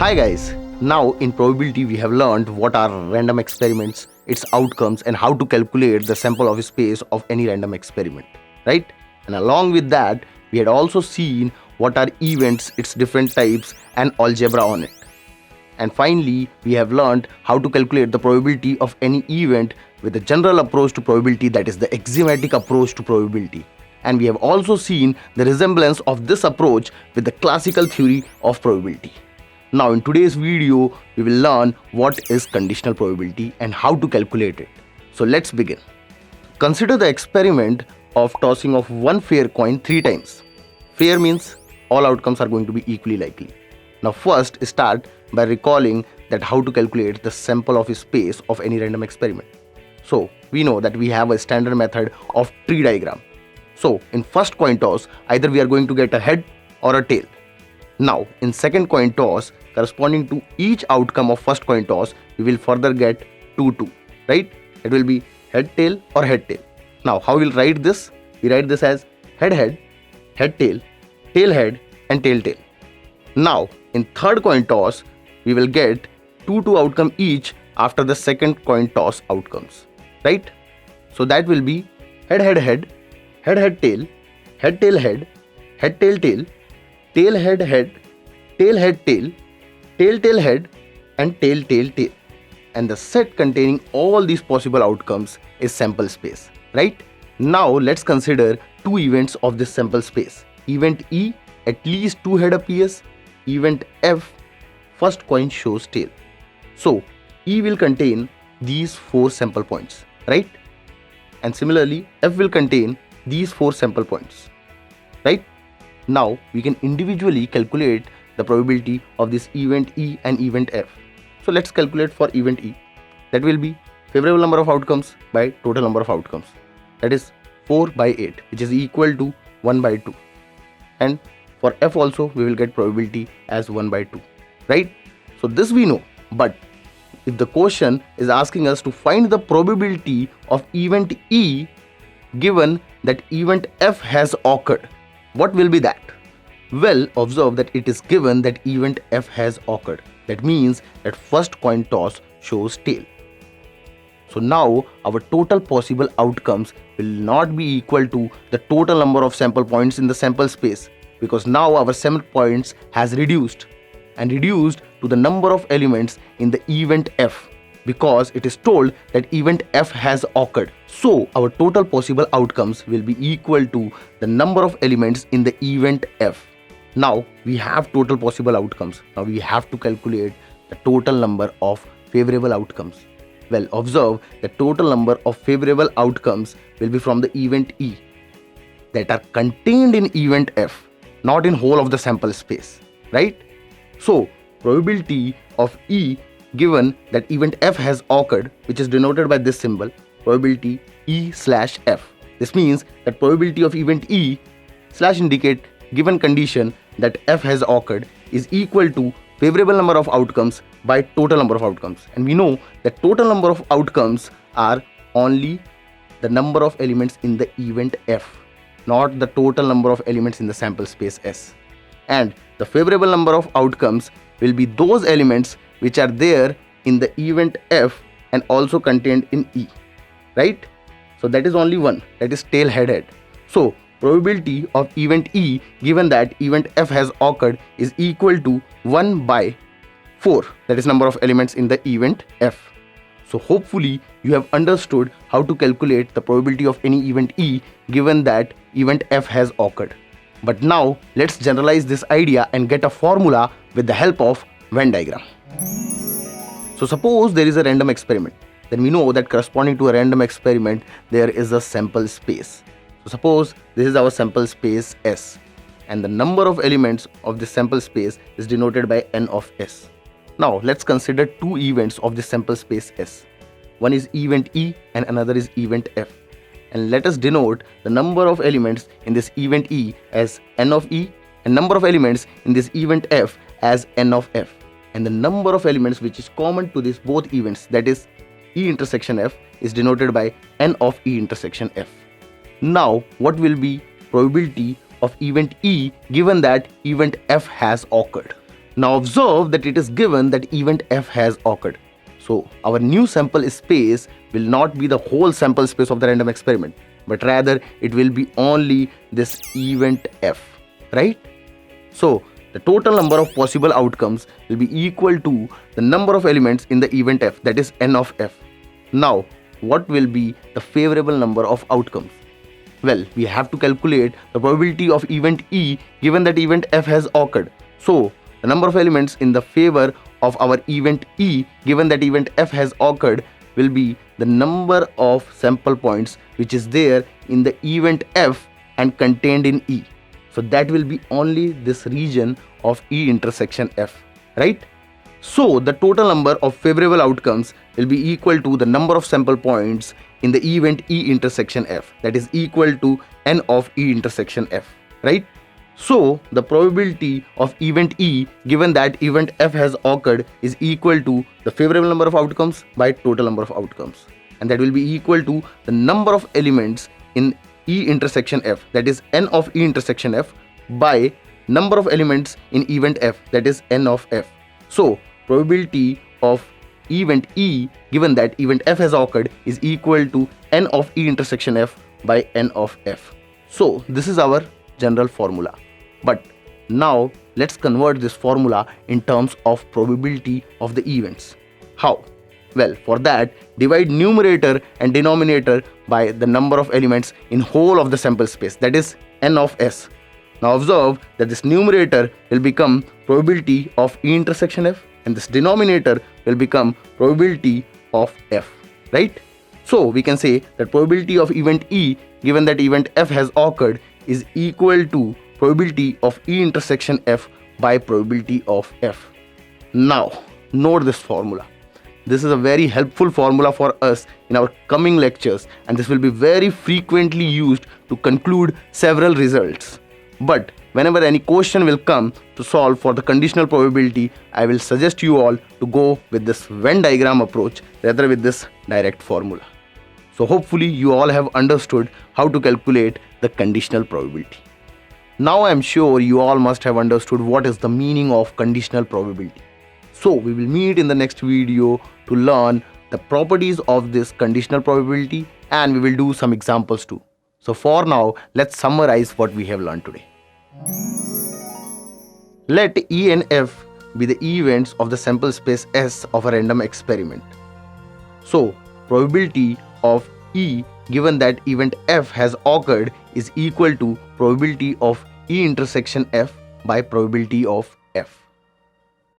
Hi guys, now in probability we have learned what are random experiments, its outcomes and how to calculate the sample of space of any random experiment, right? And along with that, we had also seen what are events, its different types and algebra on it. And finally, we have learned how to calculate the probability of any event with a general approach to probability, that is the axiomatic approach to probability. And we have also seen the resemblance of this approach with the classical theory of probability. Now in today's video, we will learn what is conditional probability and how to calculate it. So let's begin. Consider the experiment of tossing of one fair coin 3 times. Fair means all outcomes are going to be equally likely. Now first start by recalling that how to calculate the sample of space of any random experiment. So we know that we have a standard method of tree diagram. So in first coin toss, either we are going to get a head or a tail. Now in second coin toss, corresponding to each outcome of first coin toss, we will further get 2-2, right? It will be head tail or head tail. Now how we'll write this? We write this as head head, head tail, tail head and tail tail. Now in third coin toss, we will get 2-2 outcome each after the second coin toss outcomes, right? So that will be head head head, head head tail, head tail head, head tail tail, tail head head, tail head tail, tail tail head and tail tail tail. And the set containing all these possible outcomes is sample space, right? Now let's consider 2 events of this sample space. Event E, at least 2 head appears. Event F, first coin shows tail. So E will contain these 4 sample points, right? And similarly F will contain these 4 sample points, right? Now we can individually calculate the probability of this event E and event F. So let's calculate for event E. That will be favorable number of outcomes by total number of outcomes. That is 4 by 8, which is equal to 1 by 2. And for F also we will get probability as 1 by 2, right? So this we know, but if the question is asking us to find the probability of event E given that event F has occurred, what will be that? Well, observe that it is given that event F has occurred. That means that first coin toss shows tail. So now our total possible outcomes will not be equal to the total number of sample points in the sample space, because now our sample points has reduced to the number of elements in the event F, because it is told that event F has occurred. So our total possible outcomes will be equal to the number of elements in the event F. Now we have total possible outcomes. Now we have to calculate the total number of favorable outcomes. Well, observe the total number of favorable outcomes will be from the event E that are contained in event F, not in whole of the sample space, right? So probability of E given that event F has occurred, which is denoted by this symbol, probability E/F. This means that probability of event E / indicate given condition that F has occurred is equal to favorable number of outcomes by total number of outcomes. And we know that total number of outcomes are only the number of elements in the event F, not the total number of elements in the sample space S. And the favorable number of outcomes will be those elements which are there in the event F and also contained in E, right? So that is only one, that is tail head head. So probability of event E given that event F has occurred is equal to 1 by 4, that is number of elements in the event F. So hopefully you have understood how to calculate the probability of any event E given that event F has occurred. But now let's generalize this idea and get a formula with the help of Venn diagram. So suppose there is a random experiment. Then we know that corresponding to a random experiment there is a sample space. So suppose this is our sample space S, and the number of elements of this sample space is denoted by n of S. Now let's consider 2 events of this sample space S. One is event E and another is event F. And let us denote the number of elements in this event E as n of E and number of elements in this event F as n of F. And the number of elements which is common to these both events, that is E intersection F, is denoted by n of E intersection F. Now what will be probability of event E given that event F has occurred? Now observe that it is given that event F has occurred. So our new sample space will not be the whole sample space of the random experiment, but rather it will be only this event F, right? So the total number of possible outcomes will be equal to the number of elements in the event F, that is n of F. Now, what will be the favorable number of outcomes? Well, we have to calculate the probability of event E given that event F has occurred. So, the number of elements in the favor of our event E given that event F has occurred will be the number of sample points which is there in the event F and contained in E. So that will be only this region of E intersection F, right? So the total number of favorable outcomes will be equal to the number of sample points in the event E intersection F, that is equal to n of E intersection F, right? So the probability of event E given that event F has occurred is equal to the favorable number of outcomes by total number of outcomes, and that will be equal to the number of elements in E intersection F, that is n of E intersection F, by number of elements in event F, that is n of F. So probability of event E given that event F has occurred is equal to n of E intersection F by n of F. So this is our general formula. But now let's convert this formula in terms of probability of the events. How? Well, for that, divide numerator and denominator by the number of elements in whole of the sample space, that is n of S. Now observe that this numerator will become probability of E intersection F and this denominator will become probability of F, right? So we can say that probability of event E given that event F has occurred is equal to probability of E intersection F by probability of F. Now, note this formula. This is a very helpful formula for us in our coming lectures, and this will be very frequently used to conclude several results. But whenever any question will come to solve for the conditional probability, I will suggest you all to go with this Venn diagram approach rather with this direct formula. So hopefully you all have understood how to calculate the conditional probability. Now I am sure you all must have understood what is the meaning of conditional probability. So we will meet in the next video to learn the properties of this conditional probability, and we will do some examples too. So for now, let's summarize what we have learned today. Let E and F be the events of the sample space S of a random experiment. So probability of E given that event F has occurred is equal to probability of E intersection F by probability of F.